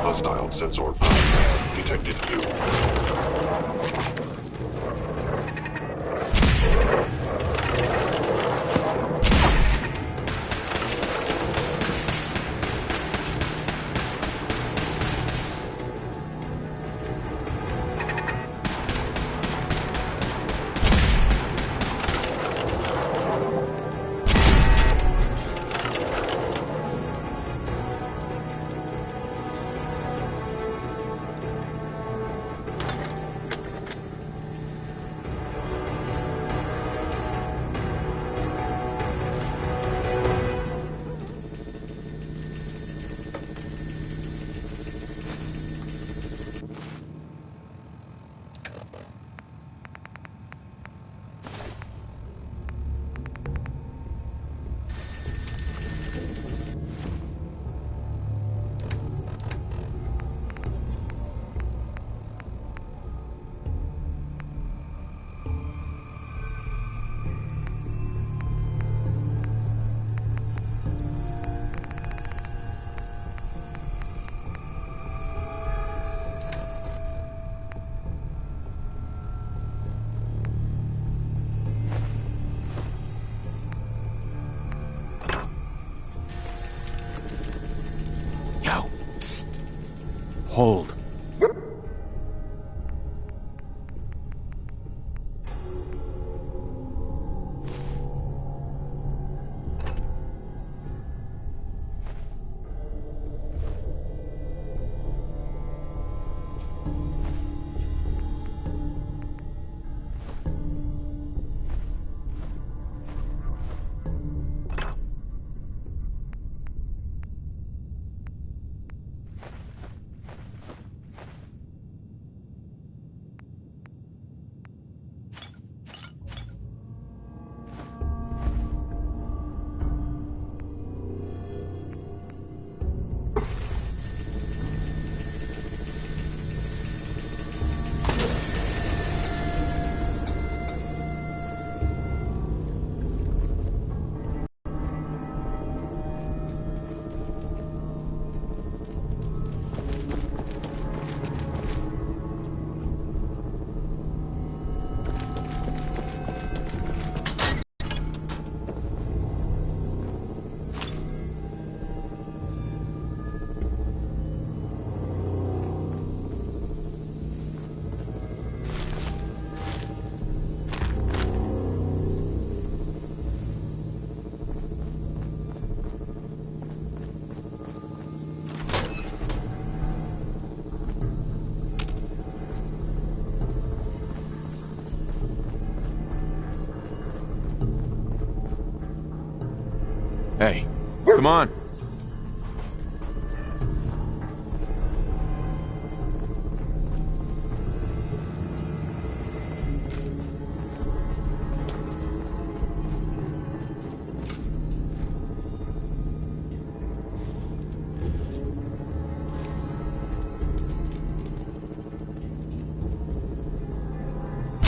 Hostile sensor power detected you. Hold. Hey, come on.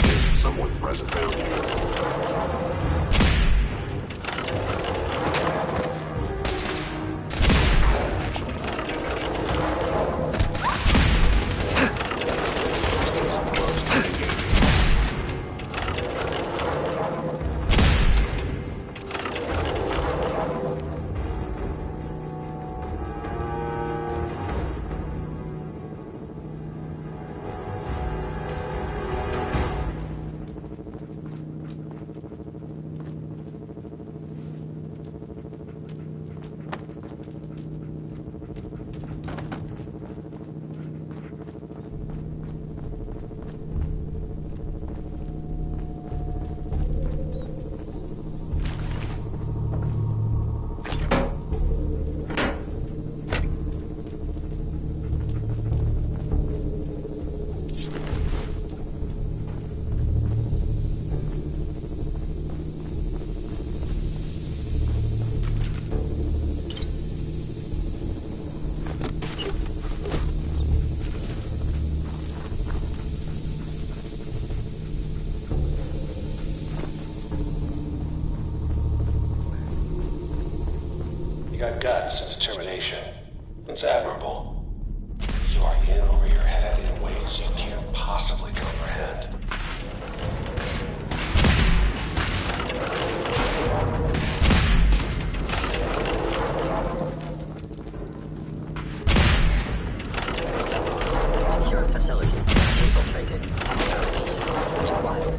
Is someone present down here? You got guts and determination. It's admirable. you are in over your head in ways you can't possibly comprehend. Secure facility. Infiltrated. Navigation required.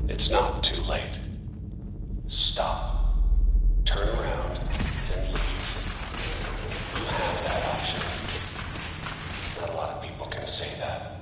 It's not too late. Stop. Turn around and leave. You have that option. Not a lot of people can say that.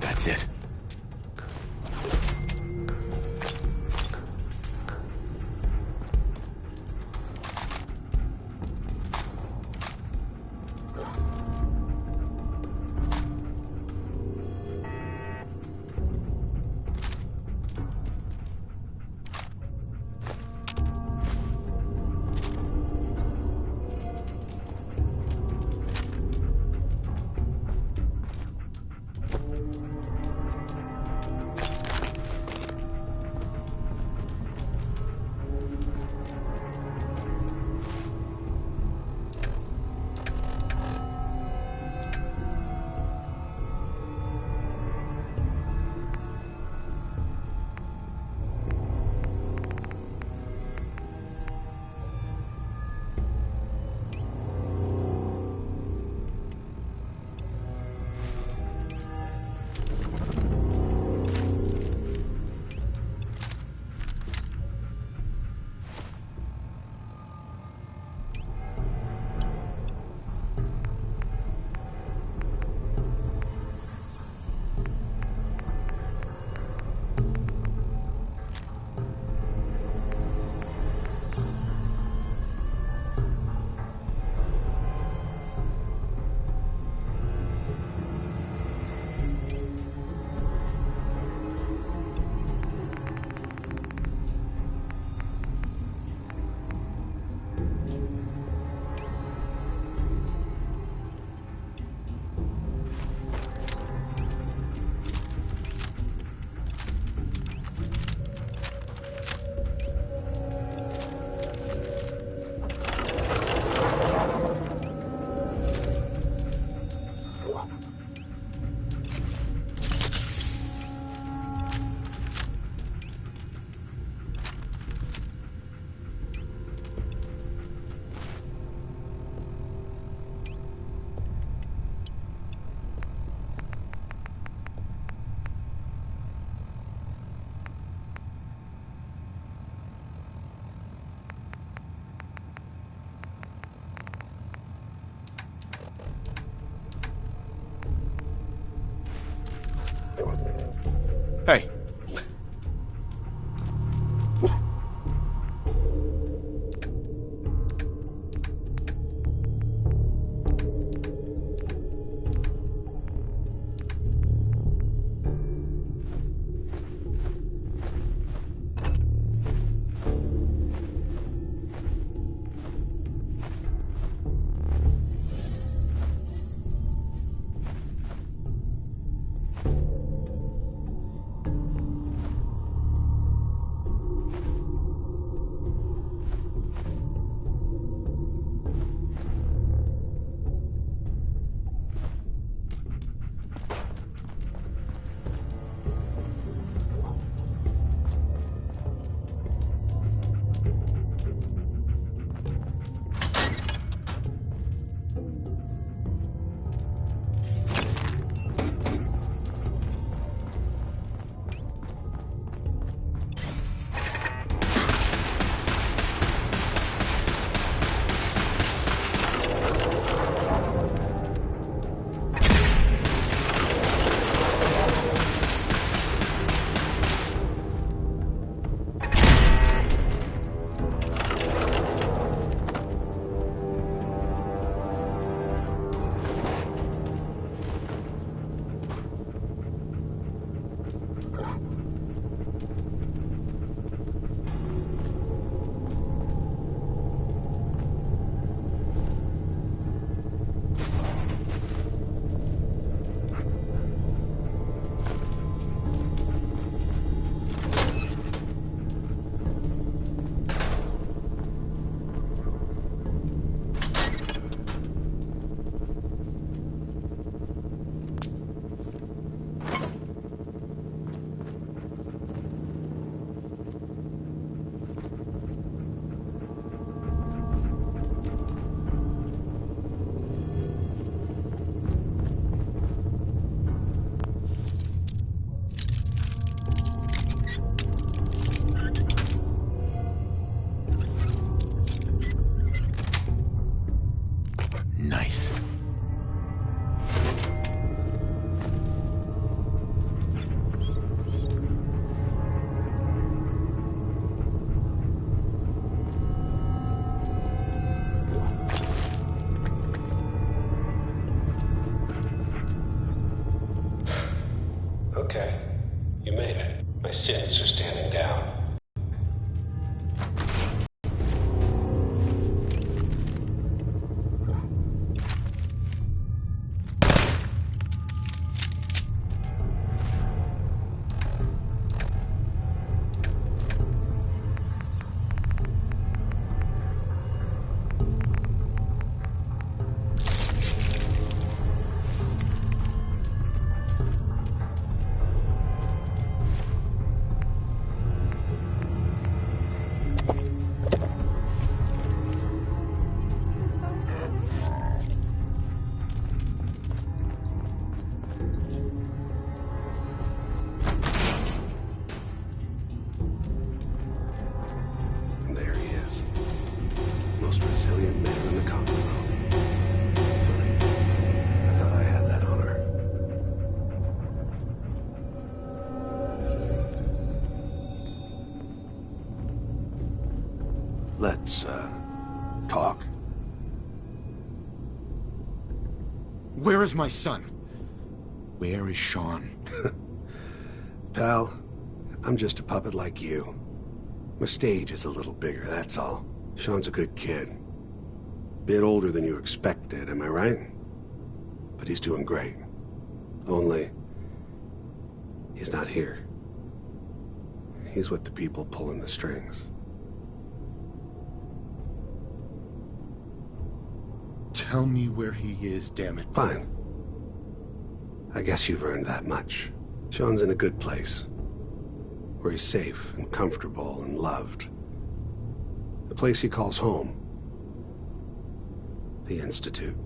That's it. Hey. Let's, talk. Where is my son? Where is Sean? Pal, I'm just a puppet like you. My stage is a little bigger, that's all. Sean's a good kid. Bit older than you expected, am I right? But he's doing great. Only, he's not here. He's with the people pulling the strings. Tell me where he is, damn it. Fine. I guess you've earned that much. Sean's in a good place. Where he's safe and comfortable and loved. A place he calls home. The Institute.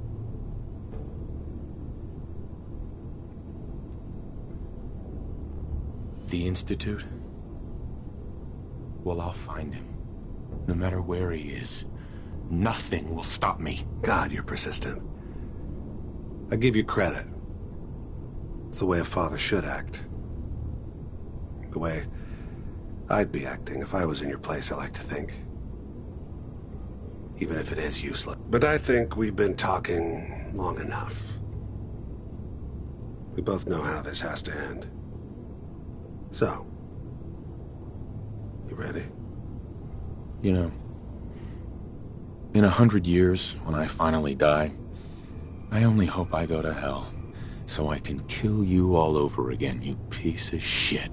The Institute? Well, I'll find him. No matter where he is. Nothing will stop me. God, you're persistent. I give you credit. It's the way a father should act. The way I'd be acting if I was in your place, I like to think. Even if it is useless. But I think we've been talking long enough. We both know how this has to end. So, you ready? You know, in 100 years, when I finally die, I only hope I go to hell, so I can kill you all over again, you piece of shit.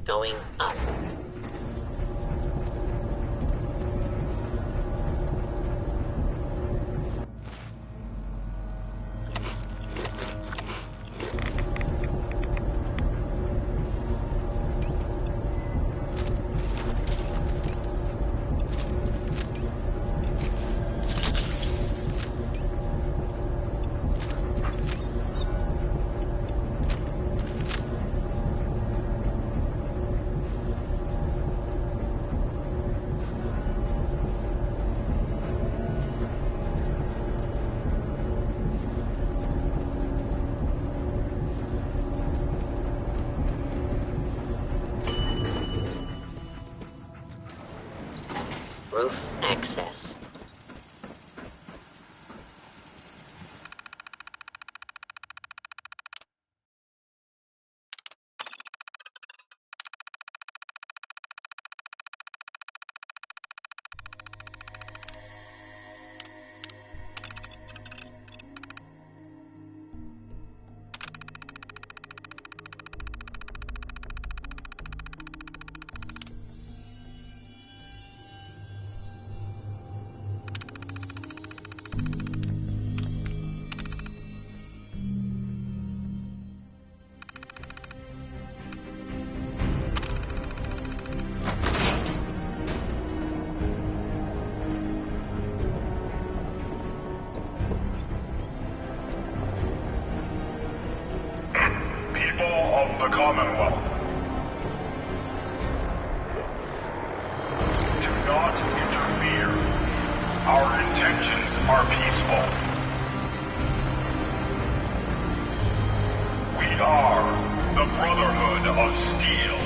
going up. Roof access. Of the Commonwealth. Do not interfere. Our intentions are peaceful. We are the Brotherhood of Steel.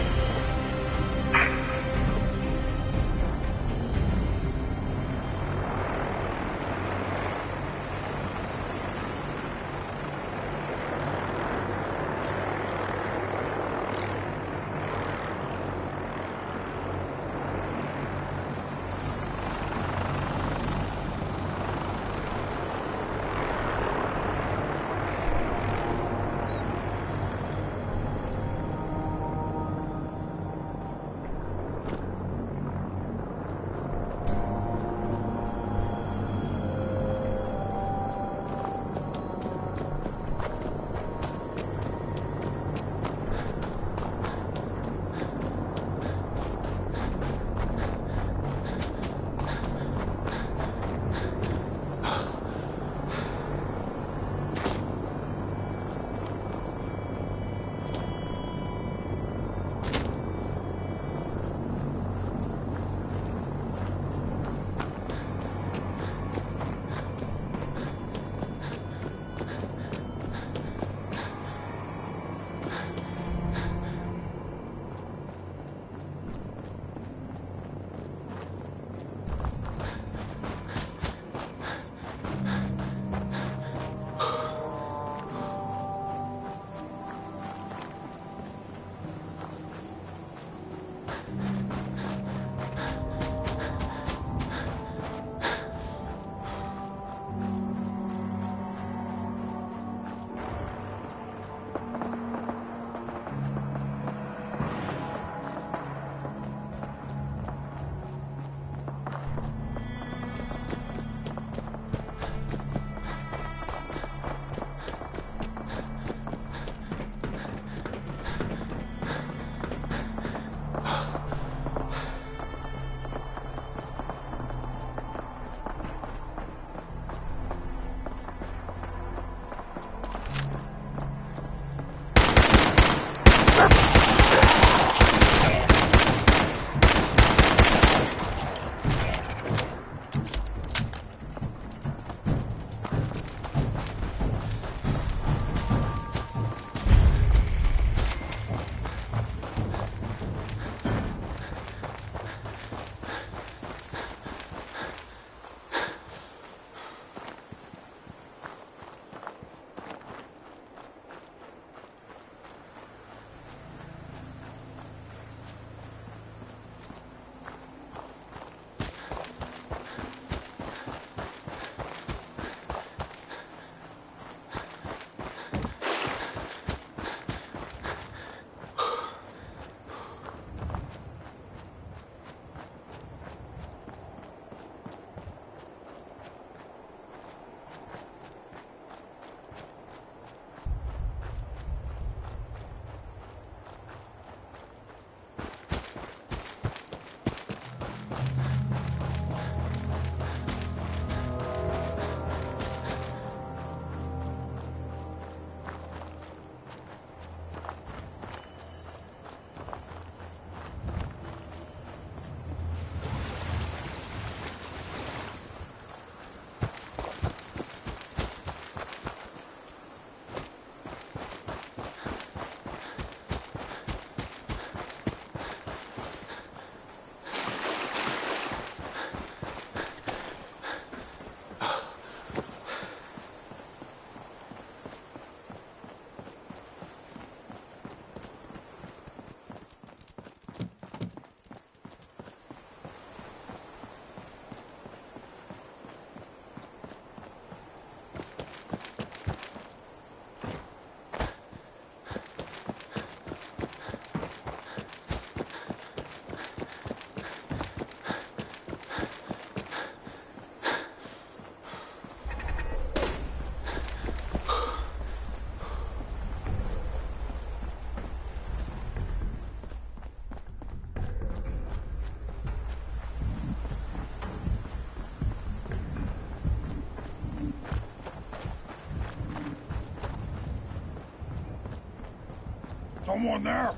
Someone there?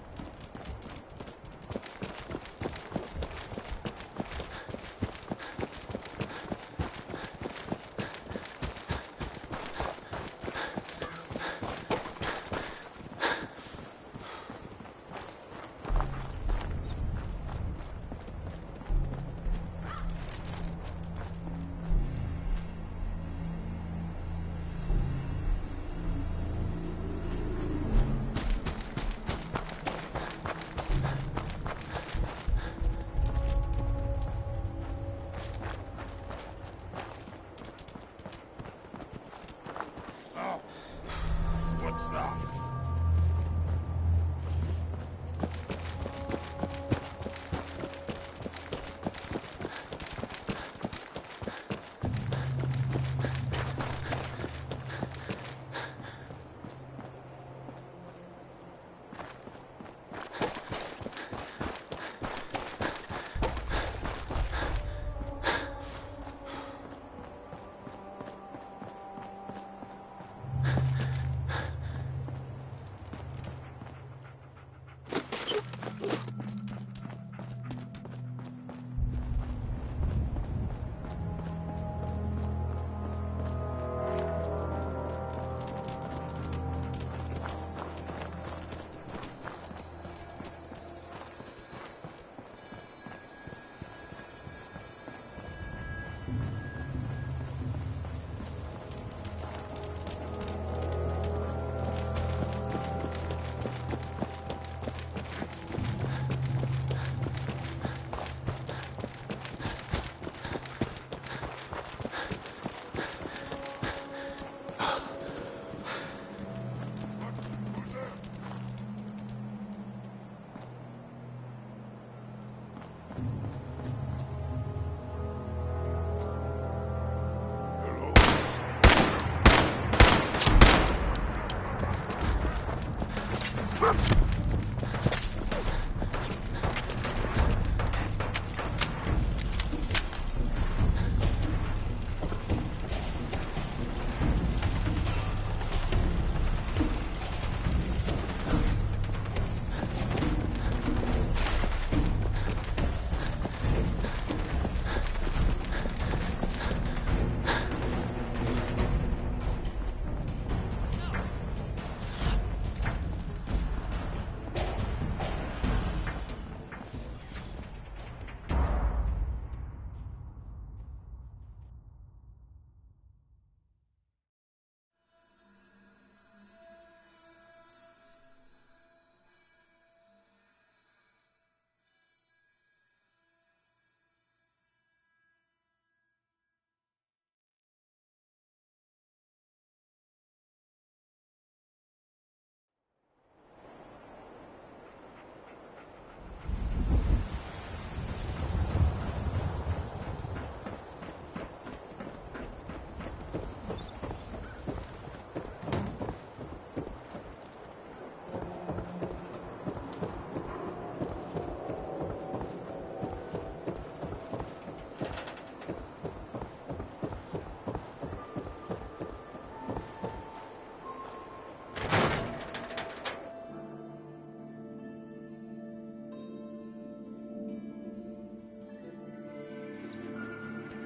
What's that?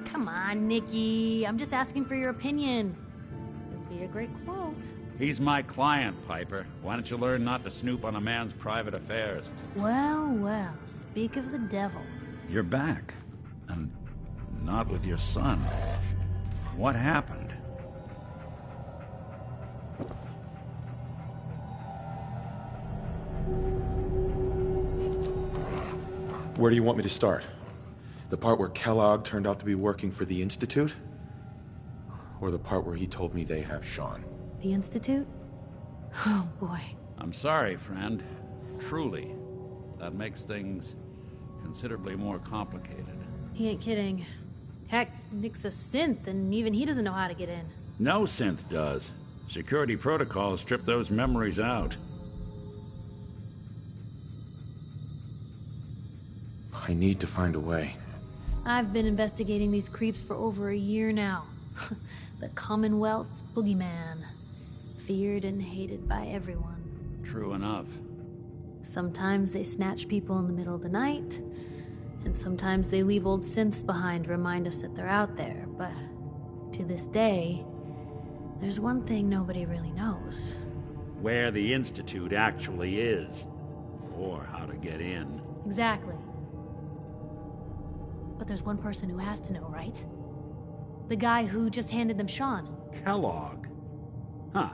Come on, Nikki. I'm just asking for your opinion. Would be a great quote. He's my client, Piper. Why don't you learn not to snoop on a man's private affairs? Well, well, speak of the devil. You're back. And not with your son. What happened? Where do you want me to start? The part where Kellogg turned out to be working for the Institute? Or the part where he told me they have Sean? The Institute? Oh, boy. I'm sorry, friend. Truly. That makes things considerably more complicated. He ain't kidding. Heck, Nick's a synth, and even he doesn't know how to get in. No synth does. Security protocols strip those memories out. I need to find a way. I've been investigating these creeps for over a year now. The Commonwealth's boogeyman. Feared and hated by everyone. True enough. Sometimes they snatch people in the middle of the night, and sometimes they leave old synths behind to remind us that they're out there. But to this day, there's one thing nobody really knows. Where the Institute actually is, or how to get in. Exactly. But there's one person who has to know, right? The guy who just handed them Sean. Kellogg? Huh.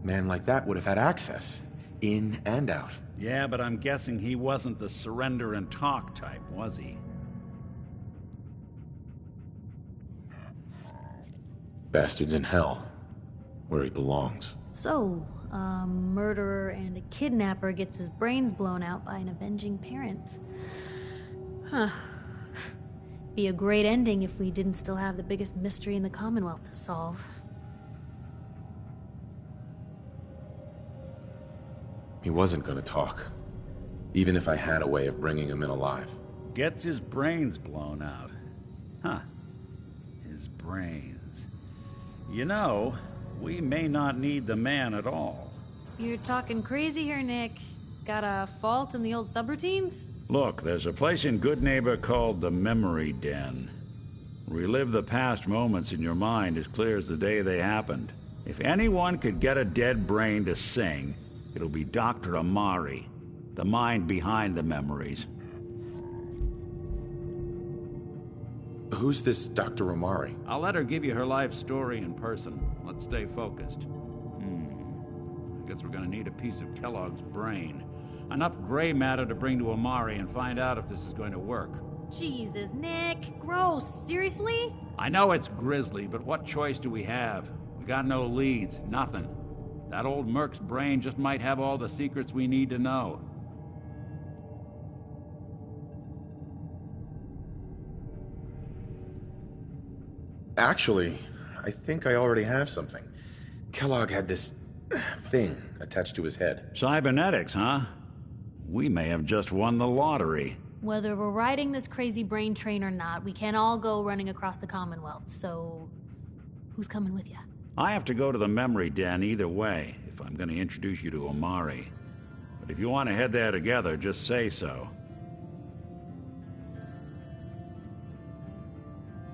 Man like that would have had access, in and out. Yeah, but I'm guessing he wasn't the surrender and talk type, was he? Bastard's in hell, where he belongs. So, a murderer and a kidnapper gets his brains blown out by an avenging parent. Huh. Be a great ending if we didn't still have the biggest mystery in the Commonwealth to solve. He wasn't gonna talk, even if I had a way of bringing him in alive. Gets his brains blown out. Huh. His brains. You know, we may not need the man at all. You're talking crazy here, Nick. Got a fault in the old subroutines? Look, there's a place in Good Neighbor called the Memory Den. Relive the past moments in your mind as clear as the day they happened. If anyone could get a dead brain to sing, it'll be Dr. Amari, the mind behind the memories. Who's this Dr. Amari? I'll let her give you her life story in person. Let's stay focused. I guess we're gonna need a piece of Kellogg's brain. Enough gray matter to bring to Amari and find out if this is going to work. Jesus, Nick. Gross. Seriously? I know it's grisly, but what choice do we have? We got no leads, nothing. That old Merc's brain just might have all the secrets we need to know. Actually, I think I already have something. Kellogg had this thing attached to his head. Cybernetics, huh? We may have just won the lottery. Whether we're riding this crazy brain train or not, we can't all go running across the Commonwealth, so... who's coming with you? I have to go to the Memory Den either way, if I'm gonna introduce you to Amari. But if you want to head there together, just say so.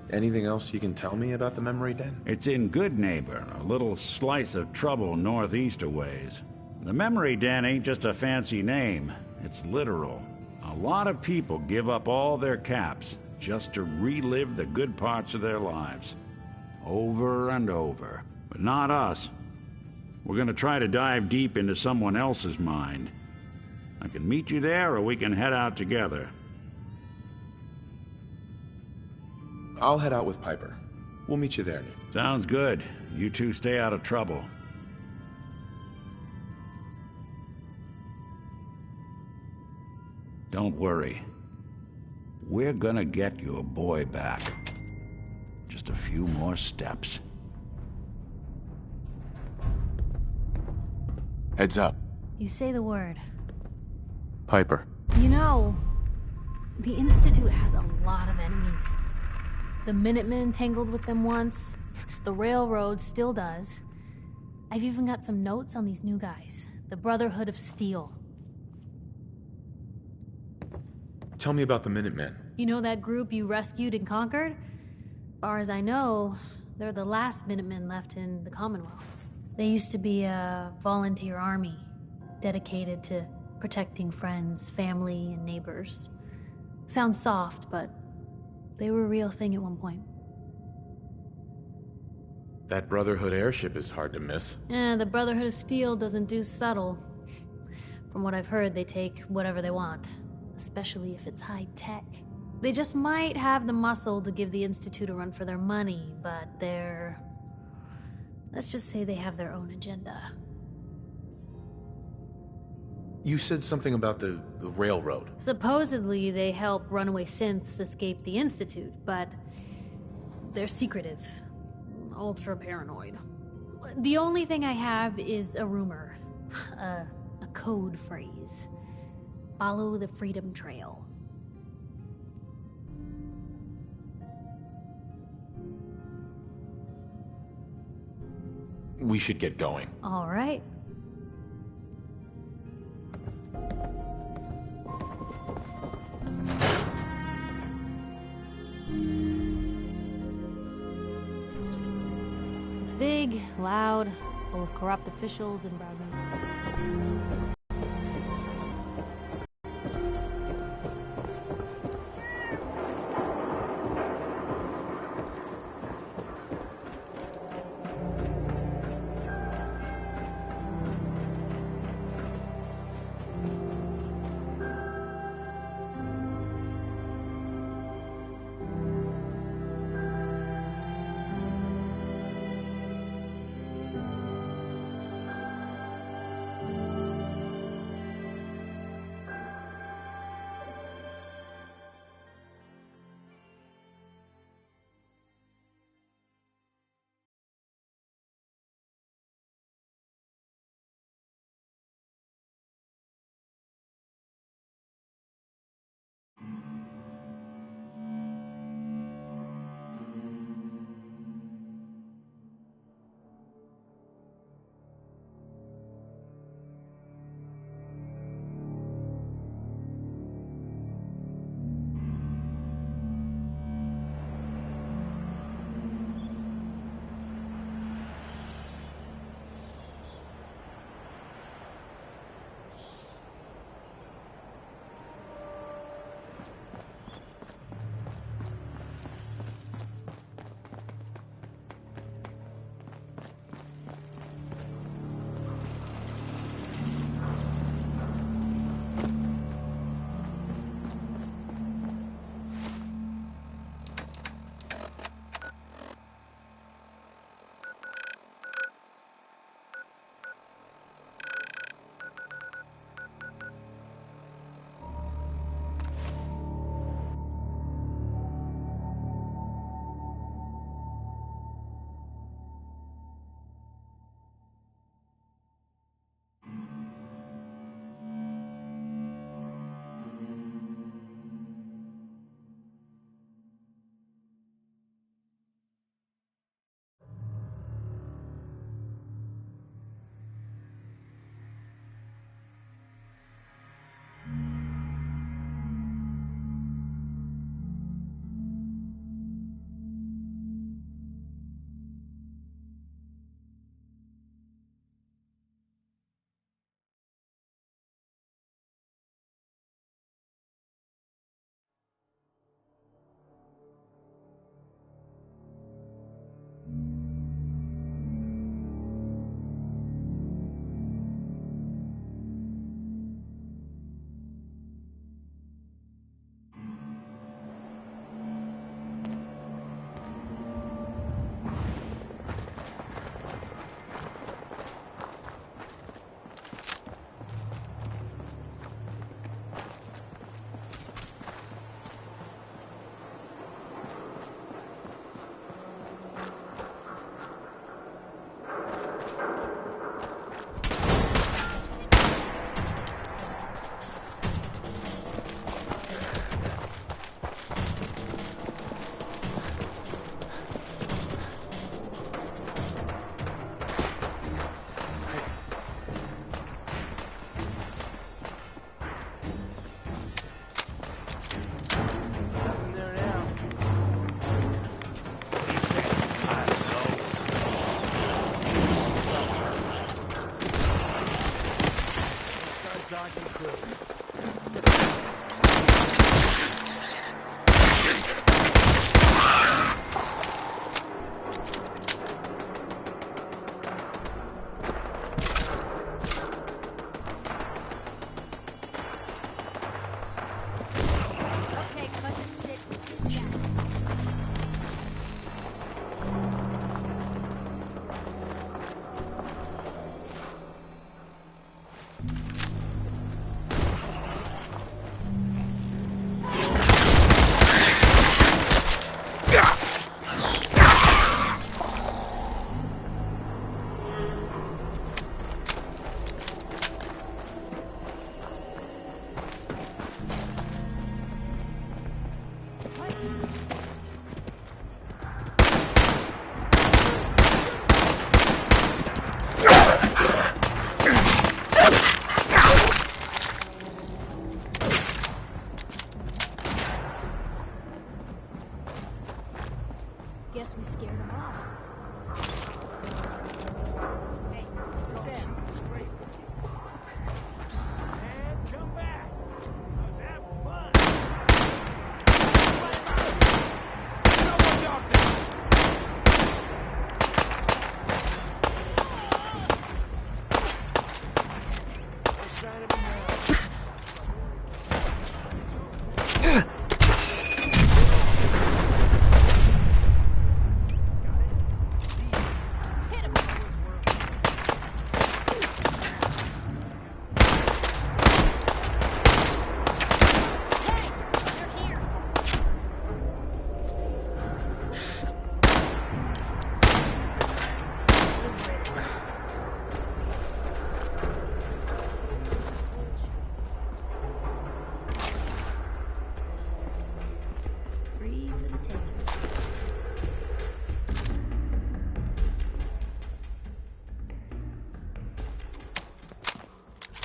Anything else you can tell me about the Memory Den? It's in Good Neighbor, a little slice of trouble northeast a ways. The Memory Den ain't just a fancy name, it's literal. A lot of people give up all their caps just to relive the good parts of their lives. Over and over. But not us. We're gonna try to dive deep into someone else's mind. I can meet you there, or we can head out together. I'll head out with Piper. We'll meet you there, Nick. Sounds good. You two stay out of trouble. Don't worry. We're gonna get your boy back. Just a few more steps. Heads up. You say the word. Piper. You know, the Institute has a lot of enemies. The Minutemen tangled with them once. The Railroad still does. I've even got some notes on these new guys. The Brotherhood of Steel. Tell me about the Minutemen. You know that group you rescued and conquered? Far as I know, they're the last Minutemen left in the Commonwealth. They used to be a volunteer army, dedicated to protecting friends, family, and neighbors. Sounds soft, but they were a real thing at one point. That Brotherhood airship is hard to miss. The Brotherhood of Steel doesn't do subtle. From what I've heard, they take whatever they want, especially if it's high tech. They just might have the muscle to give the Institute a run for their money, but they're... let's just say they have their own agenda. You said something about the railroad. Supposedly, they help runaway synths escape the Institute, but they're secretive. Ultra paranoid. The only thing I have is a rumor. A code phrase. Follow the Freedom Trail. We should get going. All right. It's big, loud, full of corrupt officials and Broadway.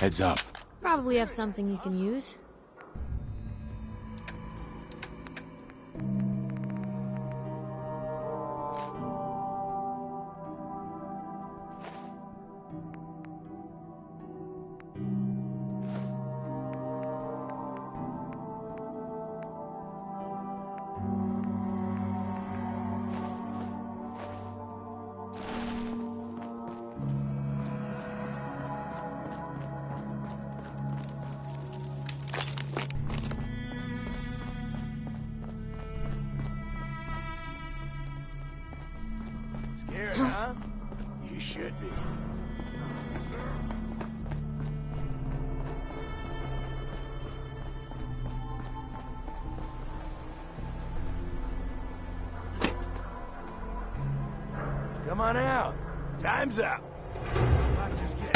Heads up. Probably have something you can use. Scared, huh? You should be. Come on out. Time's up. I'm just kidding.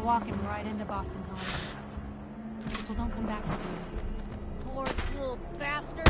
Walking right into Boston Commons. People don't come back from here. Poor little bastard.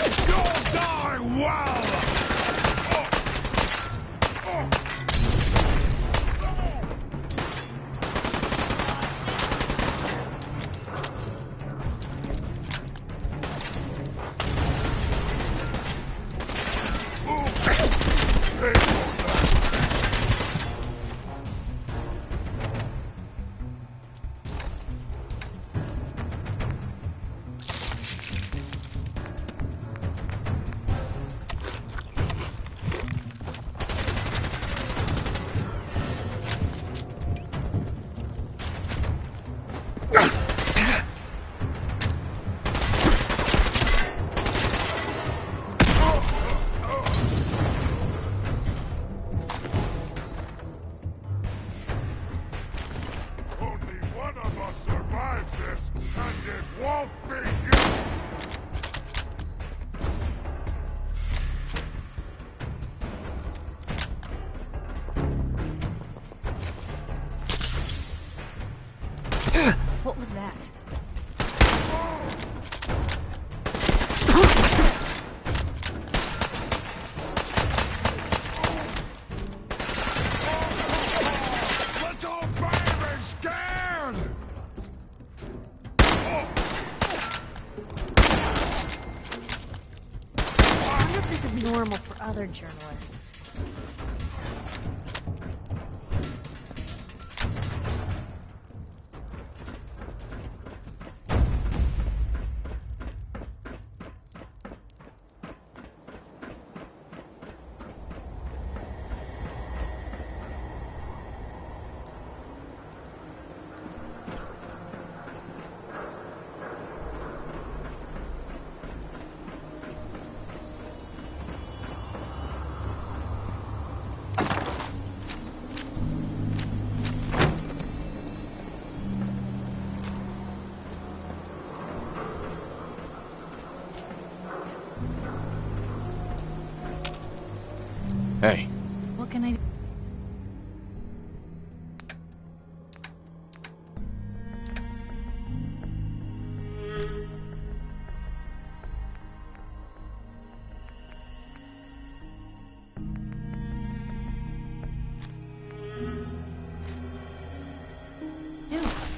You'll die well! What was that? Little baby scared! I wonder if this is normal for other journalists. Hey, What can I do? Yeah.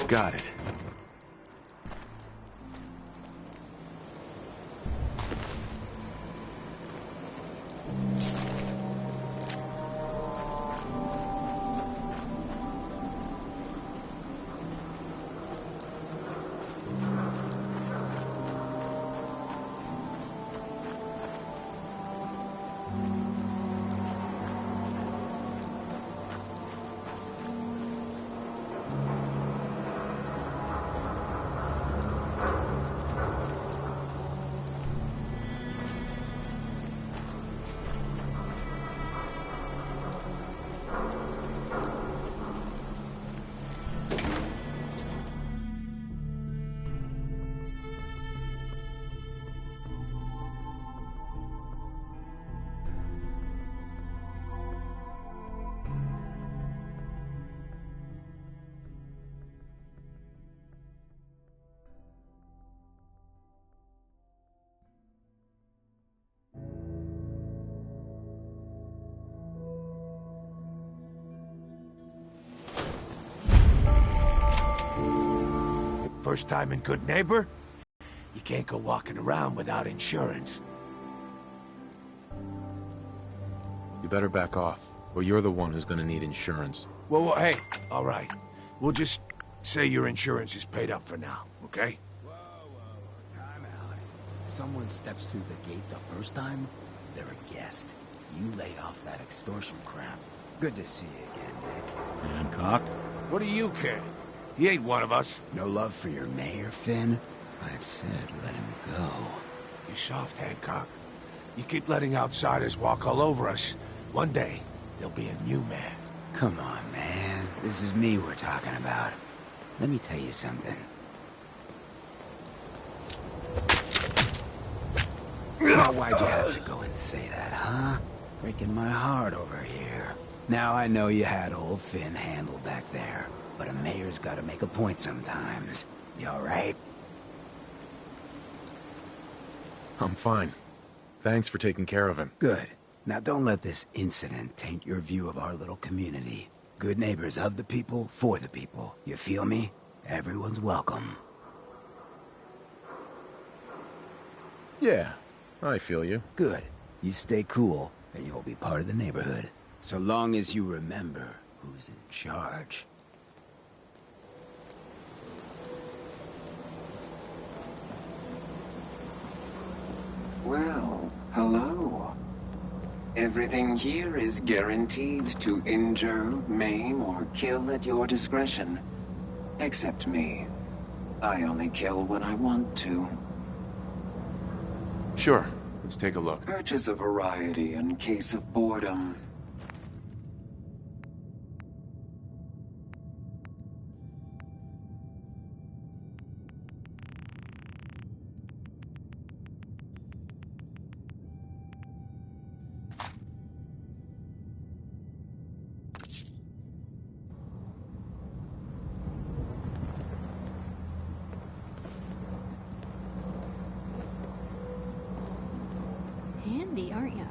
got it. First time in Good Neighbor? You can't go walking around without insurance. You better back off, or you're the one who's gonna need insurance. Well, hey, all right. We'll just say your insurance is paid up for now, okay? Time out. Someone steps through the gate the first time, they're a guest. You lay off that extortion crap. Good to see you again, Nick. Hancock? What do you care? He ain't one of us. No love for your mayor, Finn? I said let him go. You soft, Hancock. You keep letting outsiders walk all over us. One day, there'll be a new man. Come on, man. This is me we're talking about. Let me tell you something. Now, why'd you have to go and say that, huh? Breaking my heart over here. Now I know you had old Finn handled back there, but a mayor's gotta make a point sometimes. You alright? I'm fine. Thanks for taking care of him. Good. Now don't let this incident taint your view of our little community. Good neighbors of the people, for the people. You feel me? Everyone's welcome. Yeah, I feel you. Good. You stay cool, and you'll be part of the neighborhood. So long as you remember who's in charge. Well, hello. Everything here is guaranteed to injure, maim, or kill at your discretion. Except me. I only kill when I want to. Sure, let's take a look. Purchase a variety in case of boredom. Handy, aren't ya?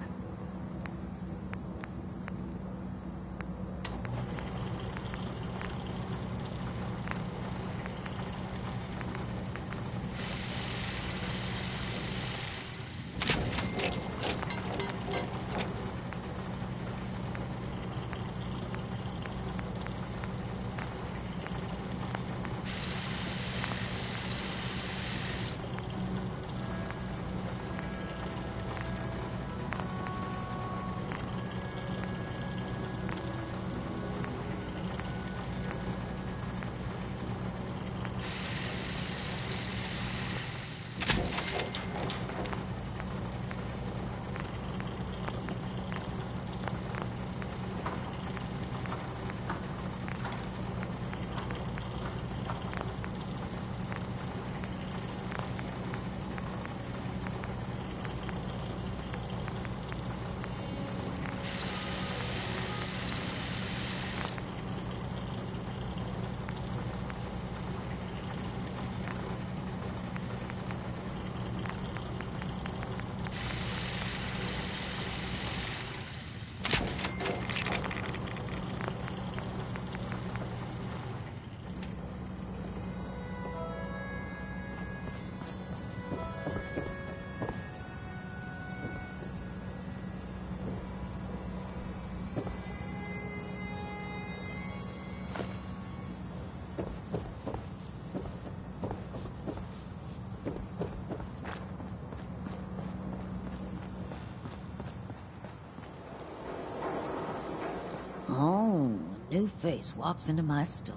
Oh, a new face walks into my store.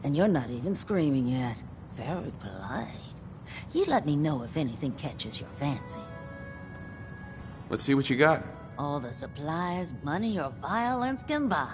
And you're not even screaming yet. Very polite. You let me know if anything catches your fancy. Let's see what you got. All the supplies money or violence can buy.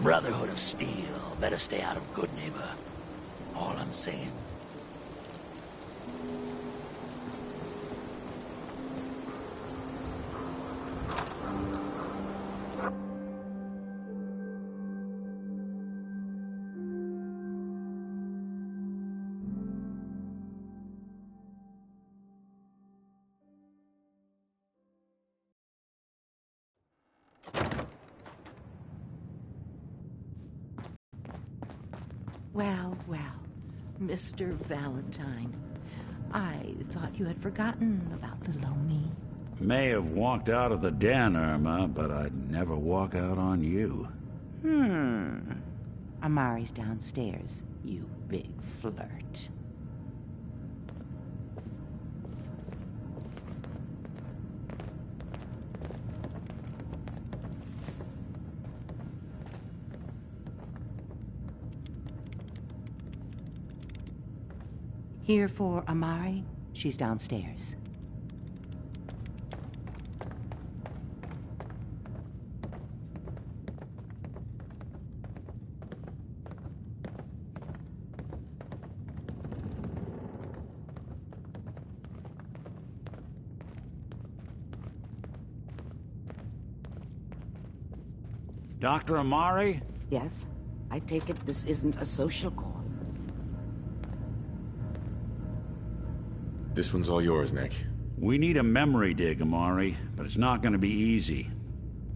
Brotherhood of Steel better stay out of Good Neighbor. All I'm saying. Well, well, Mr. Valentine. I thought you had forgotten about little old me. May have walked out of the den, Irma, but I'd never walk out on you. Amari's downstairs, you big flirt. Here for Amari? She's downstairs. Dr. Amari? Yes? I take it this isn't a social call. This one's all yours, Nick. We need a memory dig, Amari, but it's not going to be easy.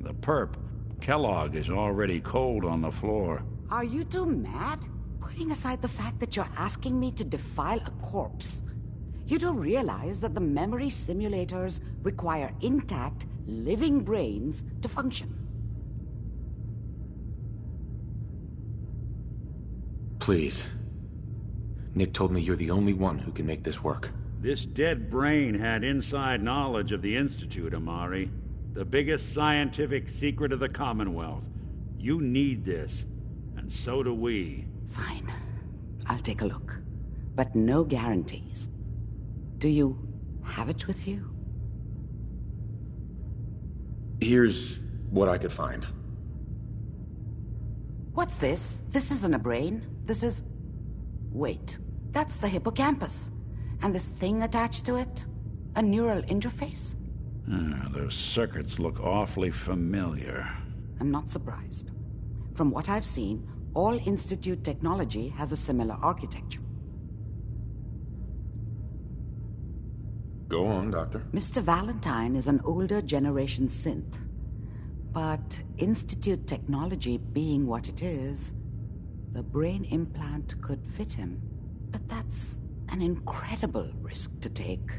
The perp, Kellogg, is already cold on the floor. Are you two mad? Putting aside the fact that you're asking me to defile a corpse, you don't realize that the memory simulators require intact, living brains to function. Please. Nick told me you're the only one who can make this work. This dead brain had inside knowledge of the Institute, Amari. The biggest scientific secret of the Commonwealth. You need this, and so do we. Fine. I'll take a look. But no guarantees. Do you have it with you? Here's what I could find. What's this? This isn't a brain. This is... Wait. That's the hippocampus. And this thing attached to it? A neural interface? Those circuits look awfully familiar. I'm not surprised. From what I've seen, all Institute technology has a similar architecture. Go on, Doctor. Mr. Valentine is an older generation synth. But Institute technology being what it is, the brain implant could fit him. But that's an incredible risk to take.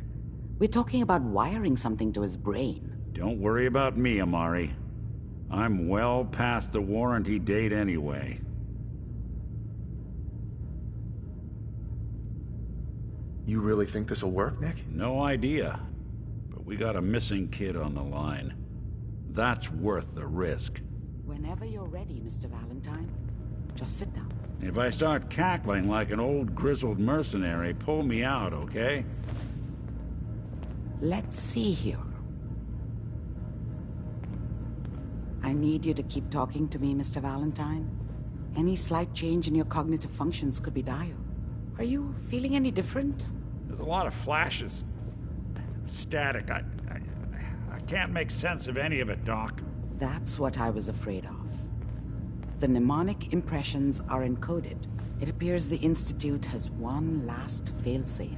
We're talking about wiring something to his brain. Don't worry about me, Amari. I'm well past the warranty date anyway. You really think this'll work, Nick? No idea. But we got a missing kid on the line. That's worth the risk. Whenever you're ready, Mr. Valentine, just sit down. If I start cackling like an old grizzled mercenary, pull me out, okay? Let's see here. I need you to keep talking to me, Mr. Valentine. Any slight change in your cognitive functions could be dire. Are you feeling any different? There's a lot of flashes. Static. I can't make sense of any of it, Doc. That's what I was afraid of. The mnemonic impressions are encoded. It appears the Institute has one last failsafe.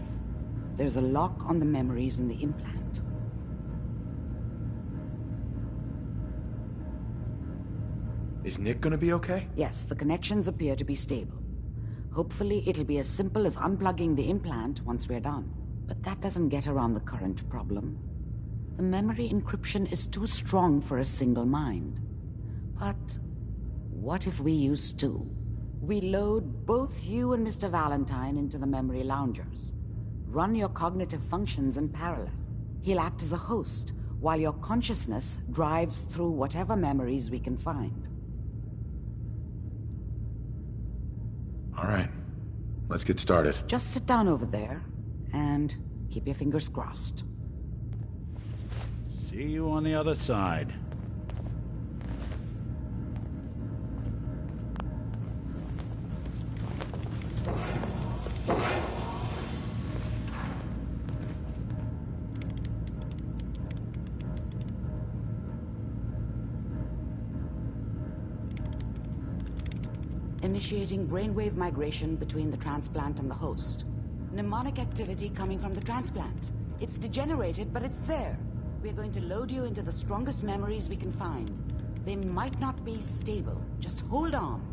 There's a lock on the memories in the implant. Is Nick gonna be okay? Yes, the connections appear to be stable. Hopefully it'll be as simple as unplugging the implant once we're done. But that doesn't get around the current problem. The memory encryption is too strong for a single mind. But what if we use two? We load both you and Mr. Valentine into the memory loungers. Run your cognitive functions in parallel. He'll act as a host, while your consciousness drives through whatever memories we can find. All right. Let's get started. Just sit down over there, and keep your fingers crossed. See you on the other side. initiating brainwave migration between the transplant and the host. Mnemonic activity coming from the transplant. It's degenerated, but it's there. We're going to load you into the strongest memories we can find. They might not be stable. Just hold on.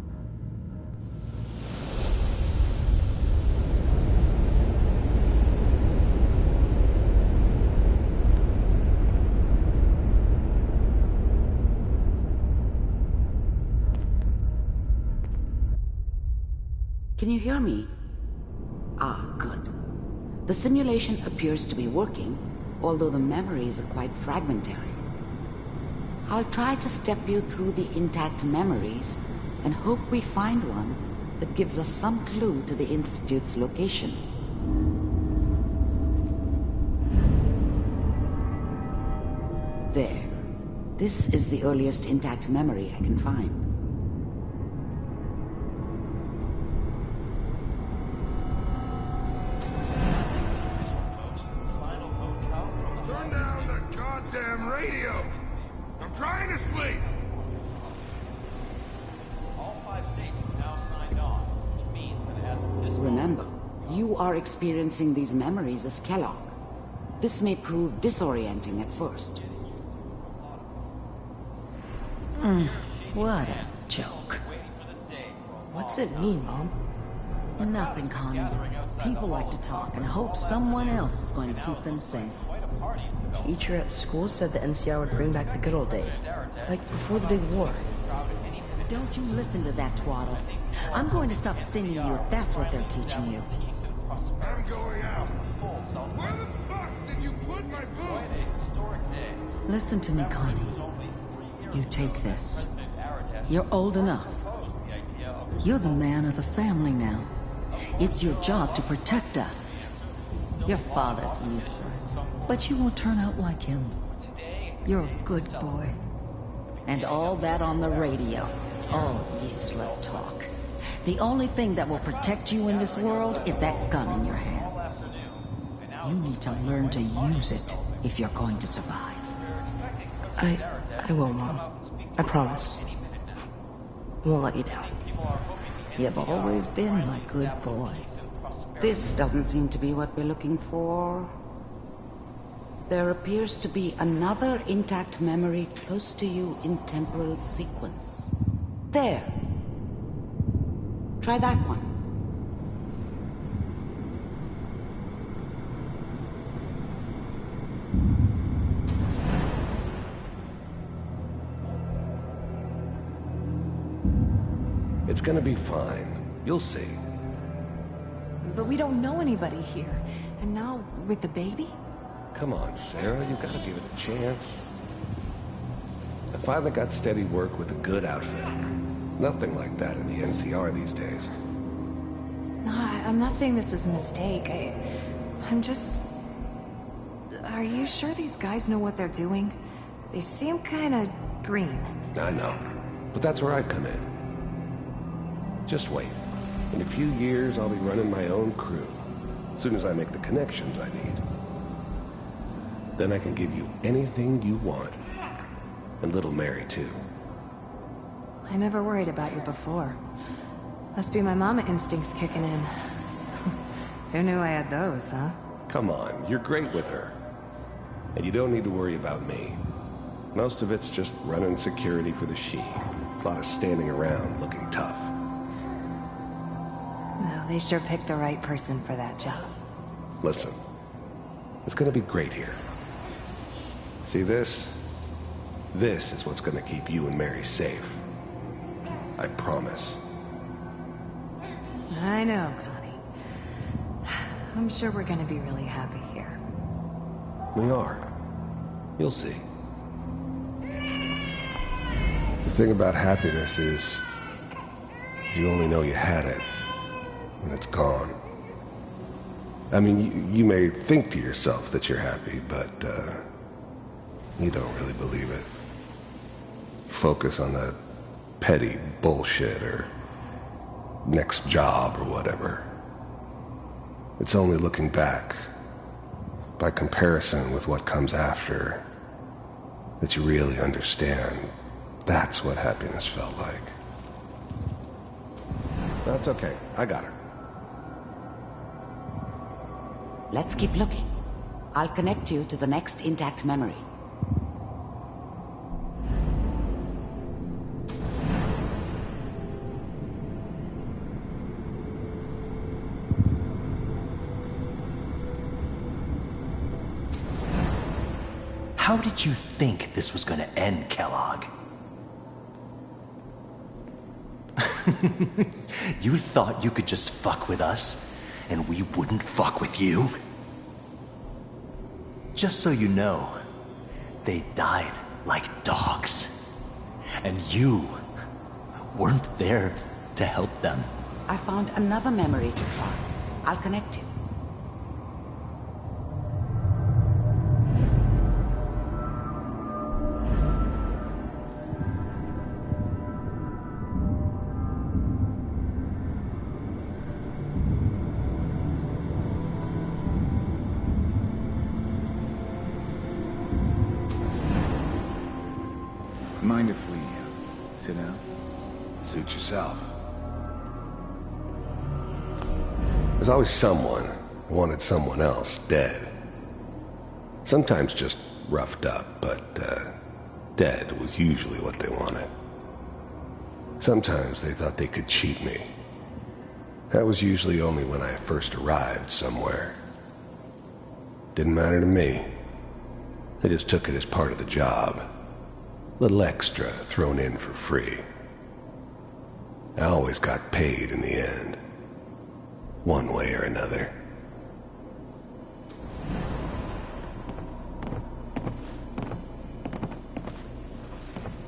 Can you hear me? Ah, good. The simulation appears to be working, although the memories are quite fragmentary. I'll try to step you through the intact memories and hope we find one that gives us some clue to the Institute's location. There. This is the earliest intact memory I can find. Turn down the goddamn radio! I'm trying to sleep! All 5 stations now signed on, which means that as of this Remember, you are experiencing these memories as Kellogg. This may prove disorienting at first. What a joke. What's it mean, Mom? Nothing, Connie. People like to talk and hope someone else is going to keep them safe. Teacher at school said the NCR would bring back the good old days, like before the big war. Don't you listen to that twaddle. I'm going to stop singing you if that's what they're teaching you. I'm going out. Where the fuck did you put my book? Listen to me, Connie. You take this. You're old enough. You're the man of the family now. It's your job to protect us. Your father's useless, but you won't turn out like him. You're a good boy. And all that on the radio, all useless talk. The only thing that will protect you in this world is that gun in your hands. You need to learn to use it if you're going to survive. I will, Mom. I promise. I won't let you down. You've always been my good boy. This doesn't seem to be what we're looking for. There appears to be another intact memory close to you in temporal sequence. There. Try that one. It's gonna be fine. You'll see. But we don't know anybody here. And now, with the baby? Come on, Sarah, you gotta give it a chance. I finally got steady work with a good outfit. Nothing like that in the NCR these days. No, I'm not saying this was a mistake. I'm just... Are you sure these guys know what they're doing? They seem kinda green. I know. But that's where I come in. Just wait. In a few years, I'll be running my own crew. As soon as I make the connections I need. Then I can give you anything you want. And little Mary, too. I never worried about you before. Must be my mama instincts kicking in. Who knew I had those, huh? Come on, you're great with her. And you don't need to worry about me. Most of it's just running security for the She. A lot of standing around looking tough. Well, they sure picked the right person for that job. Listen, it's gonna be great here. See this? This is what's gonna keep you and Mary safe. I promise. I know, Connie. I'm sure we're gonna be really happy here. We are. You'll see. The thing about happiness is, you only know you had it when it's gone. I mean, you may think to yourself that you're happy, but you don't really believe it. Focus on that petty bullshit or next job or whatever. It's only looking back, by comparison with what comes after, that you really understand that's what happiness felt like. That's okay. I got her. Let's keep looking. I'll connect you to the next intact memory. How did you think this was gonna end, Kellogg? You thought you could just fuck with us, and we wouldn't fuck with you? Just so you know, they died like dogs. And you weren't there to help them. I found another memory to try. I'll connect you. Mind if we sit down? Suit yourself. There's always someone who wanted someone else dead. Sometimes just roughed up, but dead was usually what they wanted. Sometimes they thought they could cheat me. That was usually only when I first arrived somewhere. Didn't matter to me. They just took it as part of the job. Little extra thrown in for free. I always got paid in the end. One way or another.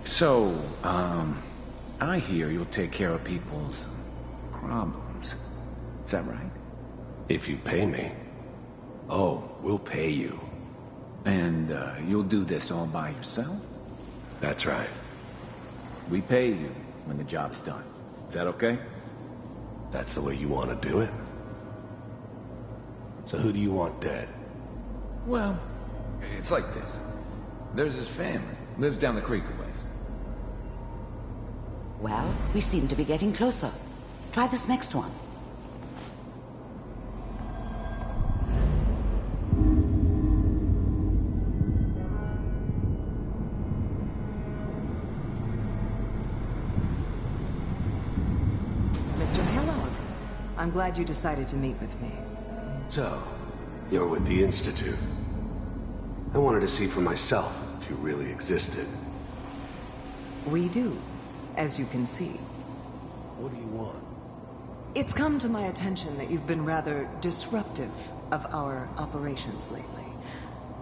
So, I hear you'll take care of people's problems. Is that right? If you pay me. Oh, we'll pay you. And, you'll do this all by yourself? That's right. We pay you when the job's done. Is that okay? That's the way you want to do it? So who do you want dead? Well, it's like this. There's his family. Lives down the creek a ways. Well, we seem to be getting closer. Try this next one. Mr. Kellogg, I'm glad you decided to meet with me. So, you're with the Institute. I wanted to see for myself if you really existed. We do, as you can see. What do you want? It's come to my attention that you've been rather disruptive of our operations lately.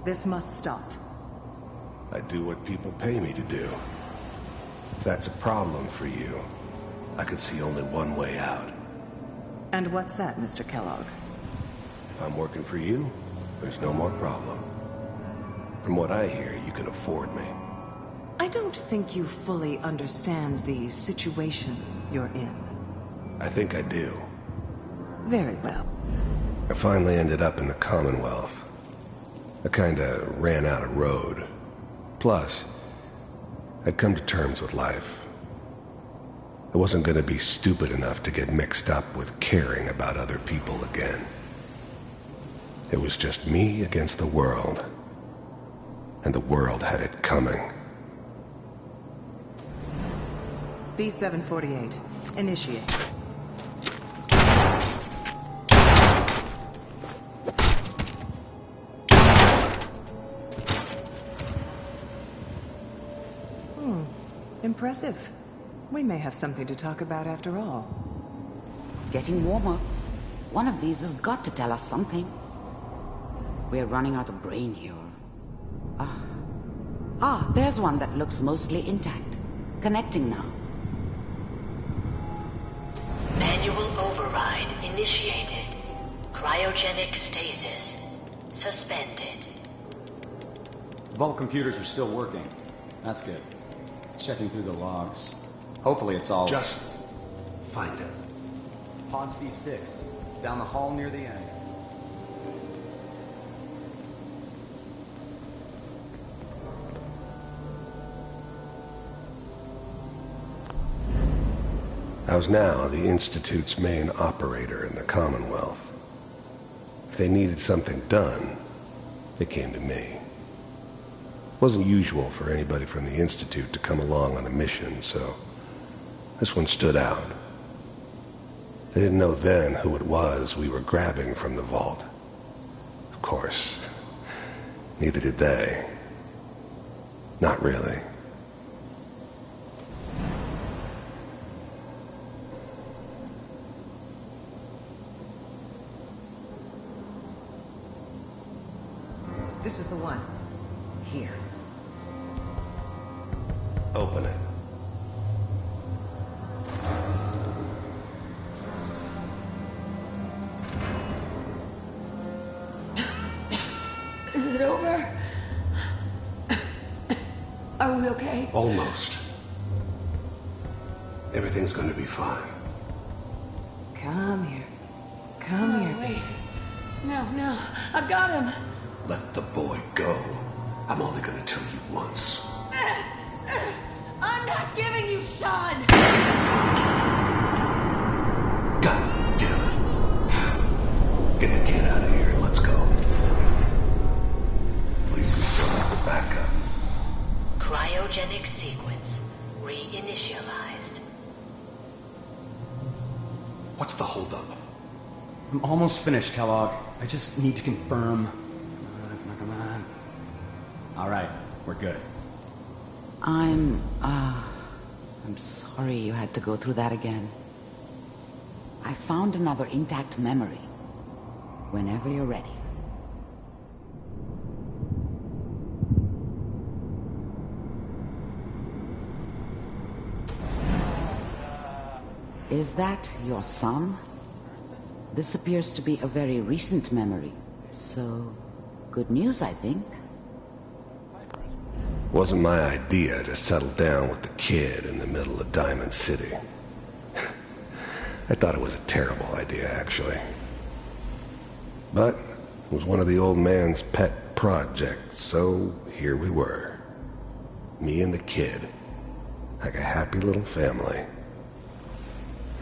This must stop. I do what people pay me to do. If that's a problem for you, I could see only one way out. And what's that, Mr. Kellogg? If I'm working for you, there's no more problem. From what I hear, you can afford me. I don't think you fully understand the situation you're in. I think I do. Very well. I finally ended up in the Commonwealth. I kinda ran out of road. Plus, I'd come to terms with life. I wasn't gonna be stupid enough to get mixed up with caring about other people again. It was just me against the world. And the world had it coming. B-748. Initiate. Impressive. We may have something to talk about after all. Getting warmer. One of these has got to tell us something. We're running out of brain here. There's one that looks mostly intact. Connecting now. Manual override initiated. Cryogenic stasis suspended. Vault computers are still working. That's good. Checking through the logs. Hopefully it's all... Just find it. Pod C6. Down the hall near the end. I was now the Institute's main operator in the Commonwealth. If they needed something done, they came to me. It wasn't usual for anybody from the Institute to come along on a mission, so this one stood out. They didn't know then who it was we were grabbing from the vault. Of course, neither did they. Not really. This is the one. Here. Open it. Is it over? Are we okay? Almost. Everything's gonna be fine. Come here. Come here, baby. No, I've got him. Let the boy go. I'm only gonna tell you once. I'm not giving you Sean! God damn it. Get the kid out of here and let's go. At least we still have the backup. Cryogenic sequence reinitialized. What's the holdup? I'm almost finished, Kellogg. I just need to confirm. Come on. All right, we're good. I'm sorry you had to go through that again. I found another intact memory. Whenever you're ready. Is that your son? This appears to be a very recent memory, so good news, I think. Wasn't my idea to settle down with the kid in the middle of Diamond City. I thought it was a terrible idea, actually. But it was one of the old man's pet projects, so here we were. Me and the kid, like a happy little family.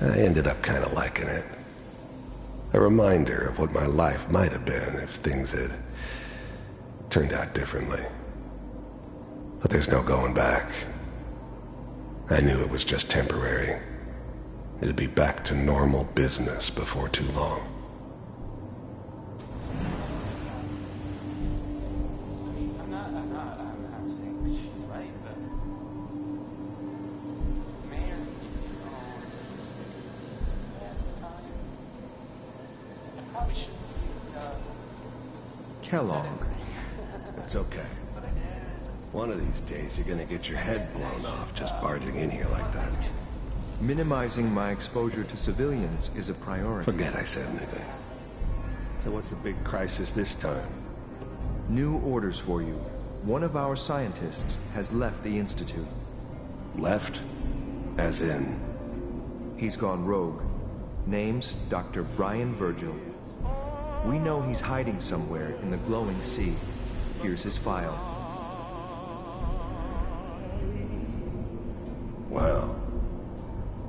I ended up kind of liking it. A reminder of what my life might have been if things had turned out differently. But there's no going back. I knew it was just temporary. It'd be back to normal business before too long. I'm not saying she's right, but Mayor, I probably shouldn't Kellogg. It's okay. One of these days you're gonna get your head blown off just barging in here like that. Minimizing my exposure to civilians is a priority. Forget I said anything. So what's the big crisis this time? New orders for you. One of our scientists has left the Institute. Left? As in? He's gone rogue. Name's Dr. Brian Virgil. We know he's hiding somewhere in the glowing sea. Here's his file. Wow.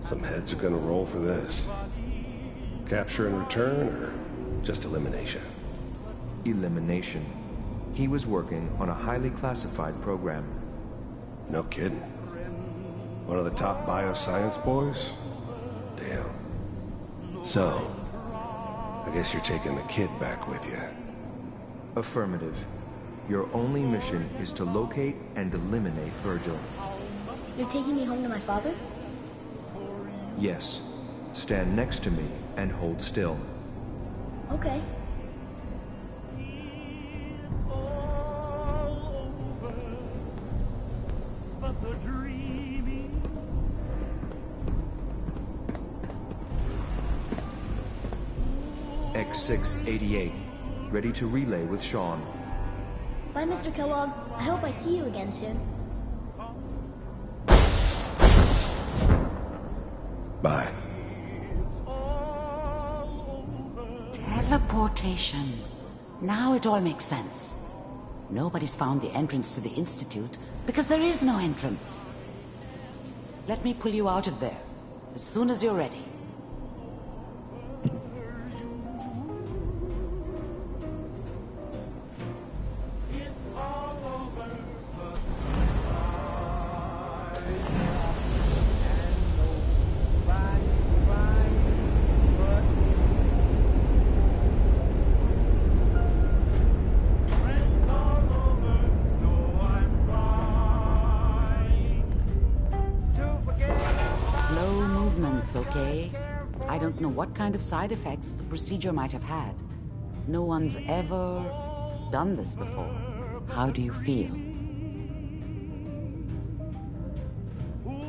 Some heads are gonna roll for this. Capture and return, or just elimination? Elimination. He was working on a highly classified program. No kidding. One of the top bioscience boys? Damn. So, I guess you're taking the kid back with you. Affirmative. Your only mission is to locate and eliminate Virgil. You're taking me home to my father? Yes. Stand next to me and hold still. Okay. X688. Ready to relay with Sean. Bye, Mr. Kellogg. I hope I see you again soon. Bye. Teleportation. Now it all makes sense. Nobody's found the entrance to the Institute because there is no entrance. Let me pull you out of there. as soon as you're ready. Slow movements, okay? I don't know what kind of side effects the procedure might have had. No one's ever done this before. How do you feel?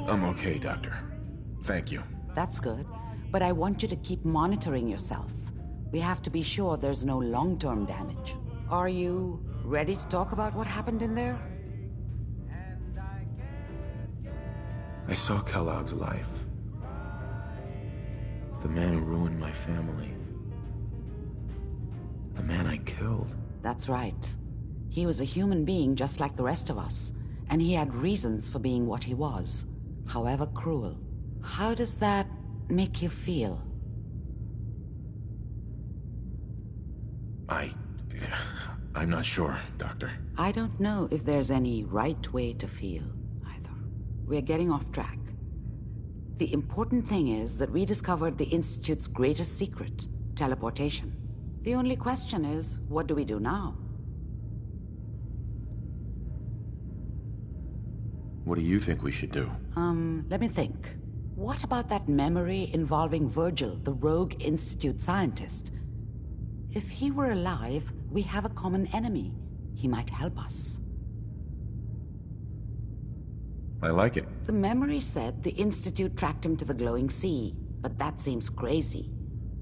I'm okay, Doctor. Thank you. That's good, but I want you to keep monitoring yourself. We have to be sure there's no long-term damage. Are you ready to talk about what happened in there? I saw Kellogg's life. The man who ruined my family. The man I killed. That's right. He was a human being just like the rest of us, and he had reasons for being what he was, however cruel. How does that make you feel? I'm not sure, Doctor. I don't know if there's any right way to feel, either. We're getting off track. The important thing is that we discovered the Institute's greatest secret, teleportation. The only question is, what do we do now? What do you think we should do? Let me think. What about that memory involving Virgil, the rogue Institute scientist? If he were alive, we have a common enemy. He might help us. I like it. The memory said the Institute tracked him to the glowing sea, but that seems crazy.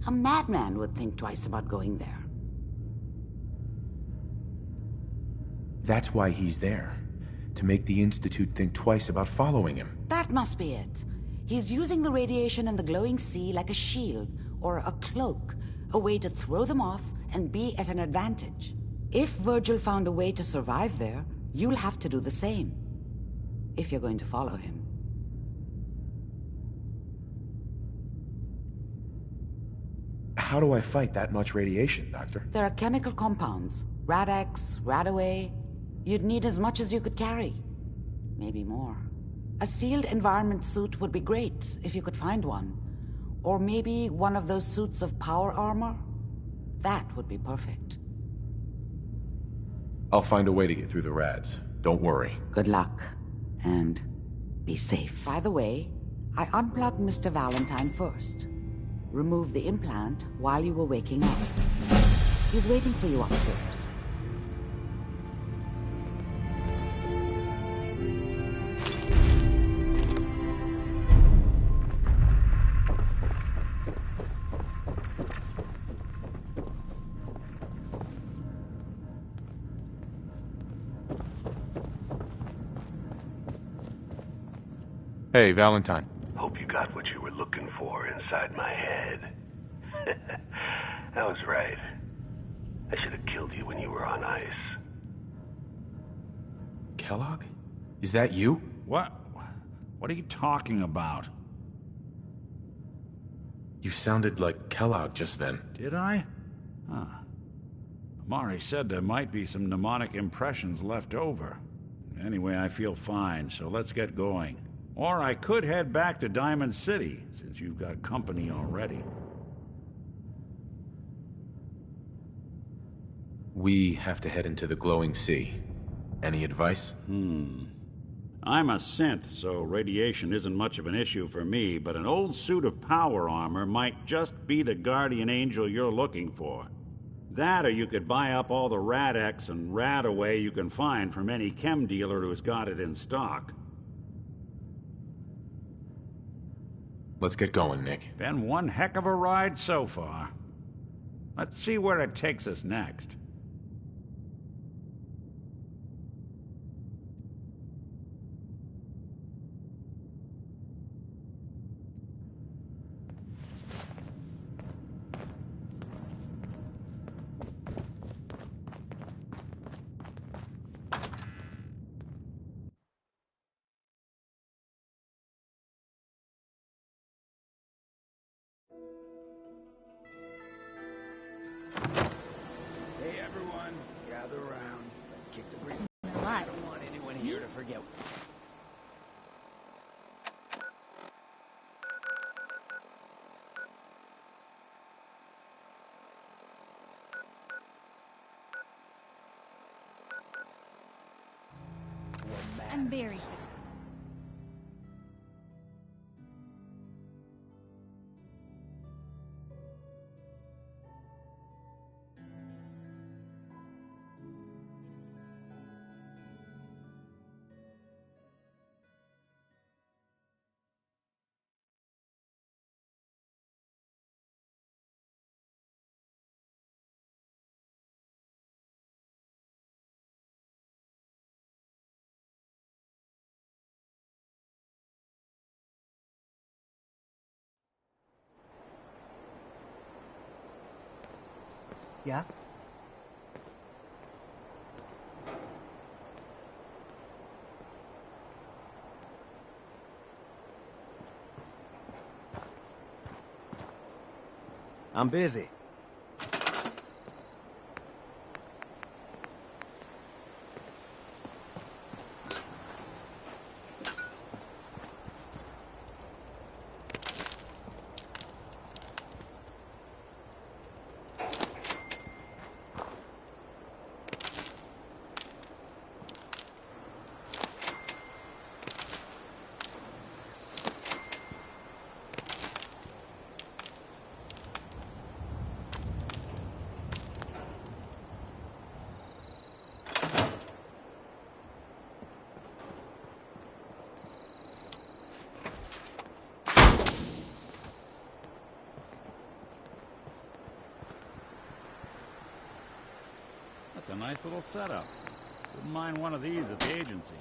A madman would think twice about going there. That's why he's there. To make the Institute think twice about following him. That must be it. He's using the radiation in the glowing sea like a shield, or a cloak, a way to throw them off and be at an advantage. If Virgil found a way to survive there, you'll have to do the same. If you're going to follow him. How do I fight that much radiation, Doctor? There are chemical compounds. Rad-X, Radaway. You'd need as much as you could carry. Maybe more. A sealed environment suit would be great, if you could find one. Or maybe one of those suits of power armor? That would be perfect. I'll find a way to get through the rads. Don't worry. Good luck. And be safe. By the way, I unplugged Mr. Valentine first. Removed the implant while you were waking up. He's waiting for you upstairs. Hey, Valentine. Hope you got what you were looking for inside my head. I was right. I should have killed you when you were on ice. Kellogg? Is that you? What? What are you talking about? You sounded like Kellogg just then. Did I? Huh. Amari said there might be some mnemonic impressions left over. Anyway, I feel fine, so let's get going. Or I could head back to Diamond City, since you've got company already. We have to head into the glowing sea. Any advice? I'm a synth, so radiation isn't much of an issue for me, but an old suit of power armor might just be the guardian angel you're looking for. That, or you could buy up all the Rad-X and Radaway you can find from any chem dealer who's got it in stock. Let's get going, Nick. Been one heck of a ride so far. Let's see where it takes us next. Hey everyone, gather around. Let's kick the breeze. Alive. I don't want anyone here to forget. I'm very successful. Yeah? I'm busy. That's a nice little setup. Wouldn't mind one of these at the agency.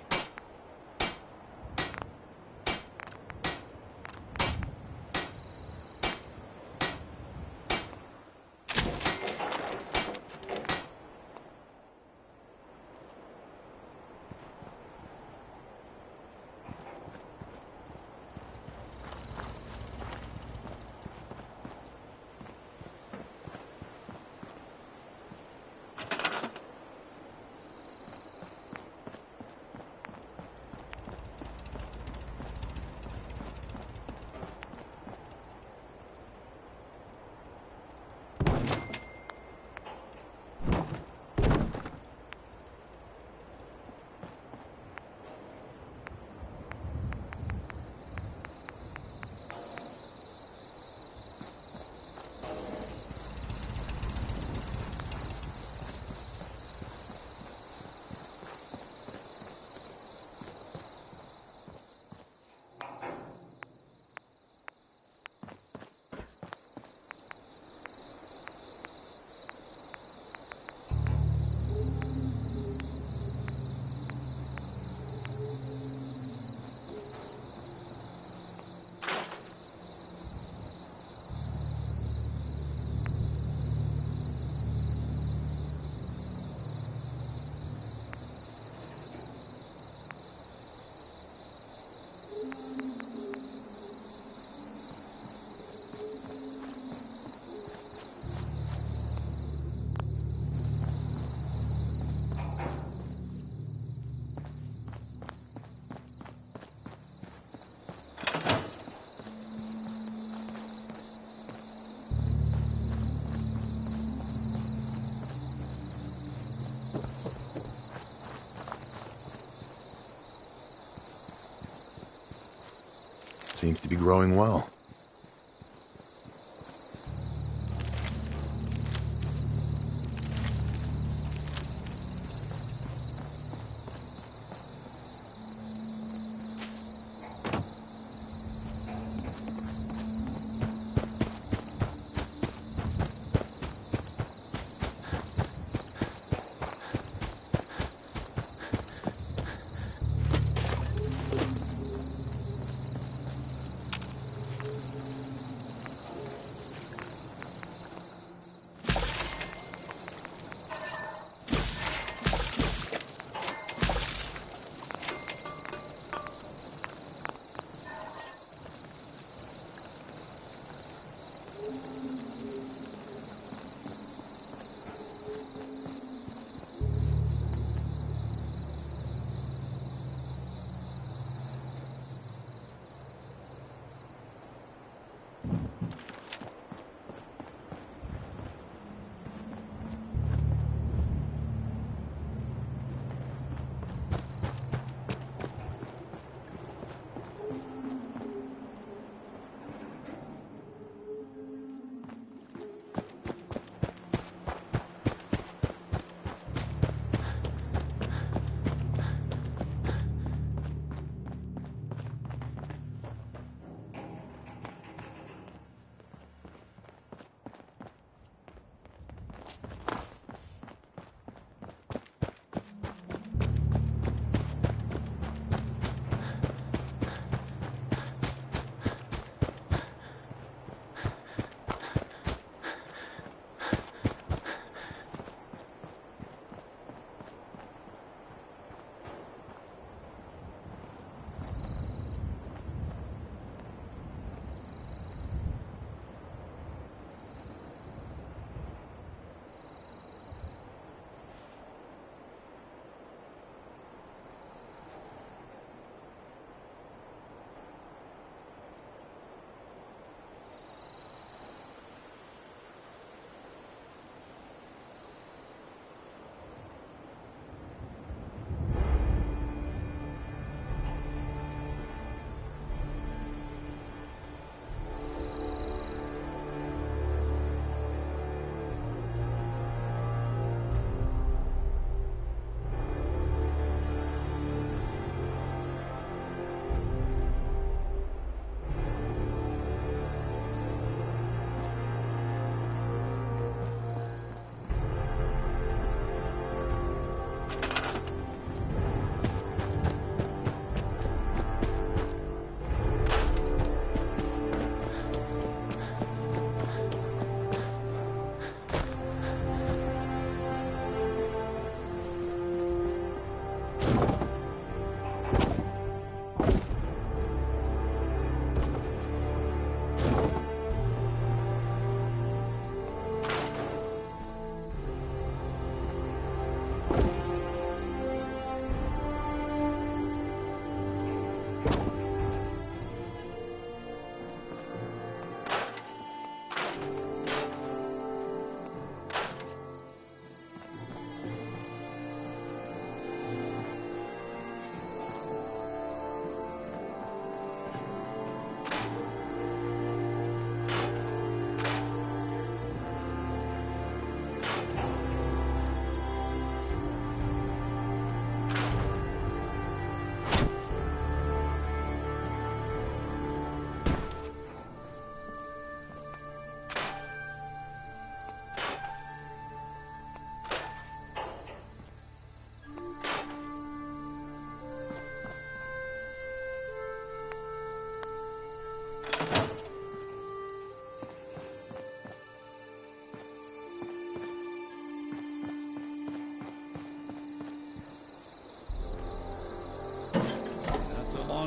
Seems to be growing well.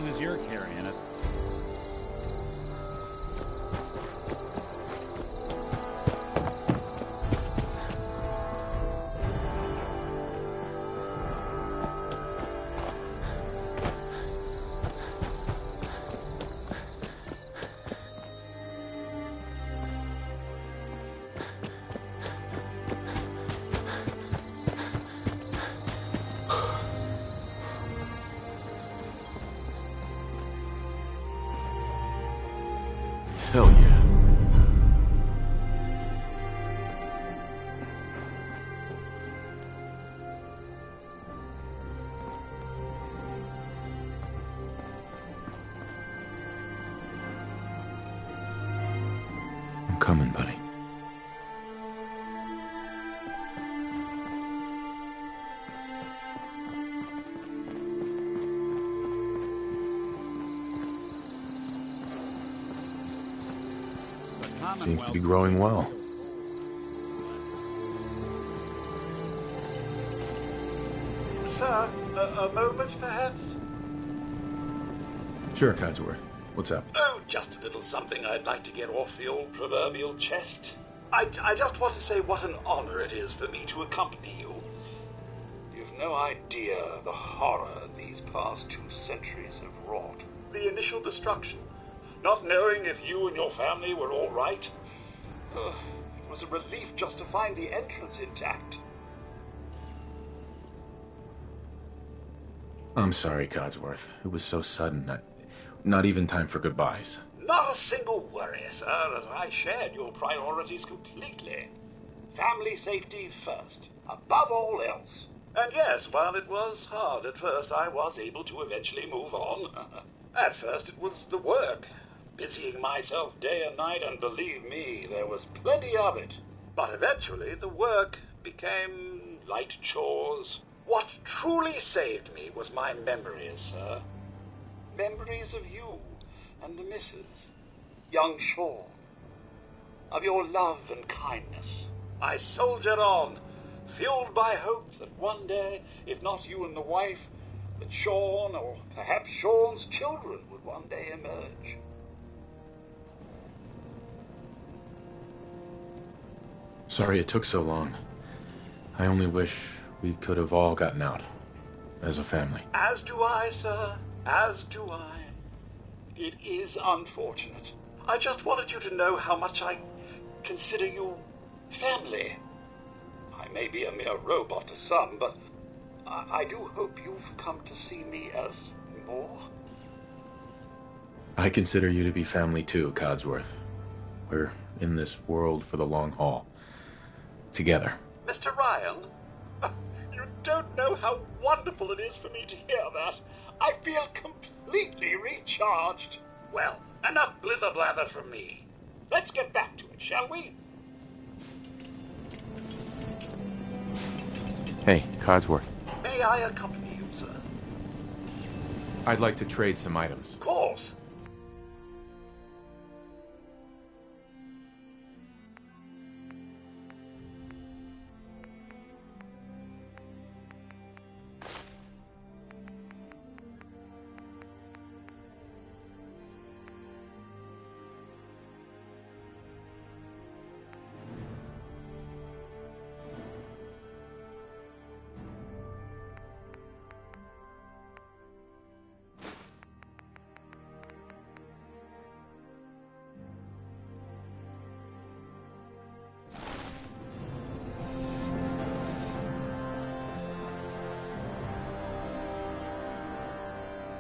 long as you're carrying it. Hell yeah. I'm coming, buddy. Seems to be growing well. Sir, a moment perhaps? Sure, Codsworth. What's up? Oh, just a little something I'd like to get off the old proverbial chest. I just want to say what an honor it is for me to accompany you. You've no idea the horror these past 2 centuries have wrought. The initial destruction, not knowing if you and your family were all right. It was a relief just to find the entrance intact. I'm sorry, Codsworth. It was so sudden. Not even time for goodbyes. Not a single worry, sir, as I shared your priorities completely. Family safety first, above all else. And yes, while it was hard at first, I was able to eventually move on. At first it was the work, busying myself day and night, and believe me, there was plenty of it. But eventually the work became light chores. What truly saved me was my memories, sir. Memories of you and the missus, young Sean. Of your love and kindness. I soldiered on, fueled by hope that one day, if not you and the wife, that Sean, or perhaps Sean's children, would one day emerge. Sorry it took so long. I only wish we could have all gotten out. As a family. As do I, sir. As do I. It is unfortunate. I just wanted you to know how much I consider you family. I may be a mere robot to some, but I do hope you've come to see me as more. I consider you to be family too, Codsworth. We're in this world for the long haul. Together. Mr. Ryan, you don't know how wonderful it is for me to hear that. I feel completely recharged. Well, enough blither-blather from me. Let's get back to it, shall we? Hey, Codsworth. May I accompany you, sir? I'd like to trade some items. Of course.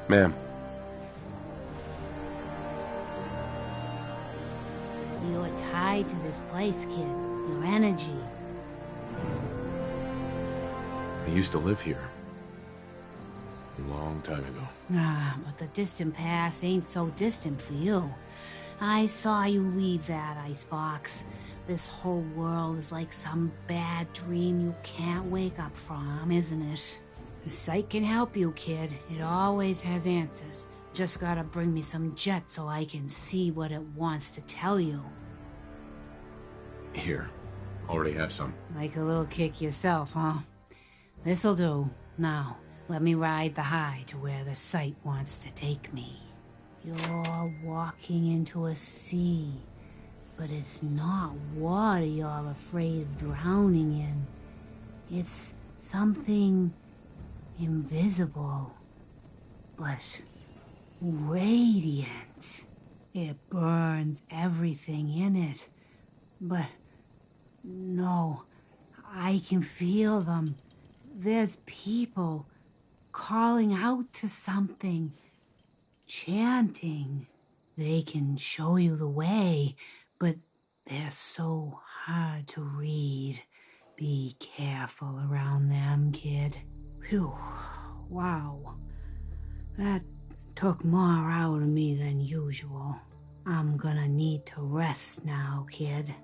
Ma'am. You're tied to this place, kid. Your energy. I used to live here. A long time ago. Ah, but the distant past ain't so distant for you. I saw you leave that icebox. This whole world is like some bad dream you can't wake up from, isn't it? The sight can help you, kid. It always has answers. Just gotta bring me some jet so I can see what it wants to tell you. Here. Already have some. Like a little kick yourself, huh? This'll do. Now, Let me ride the high to where the sight wants to take me. You're walking into a sea, but it's not water you're afraid of drowning in. It's something invisible, but radiant. It burns everything in it, but no, I can feel them. There's people calling out to something, chanting. They can show you the way, but they're so hard to read. Be careful around them, kid. Phew, wow. That took more out of me than usual. I'm gonna need to rest now, kid.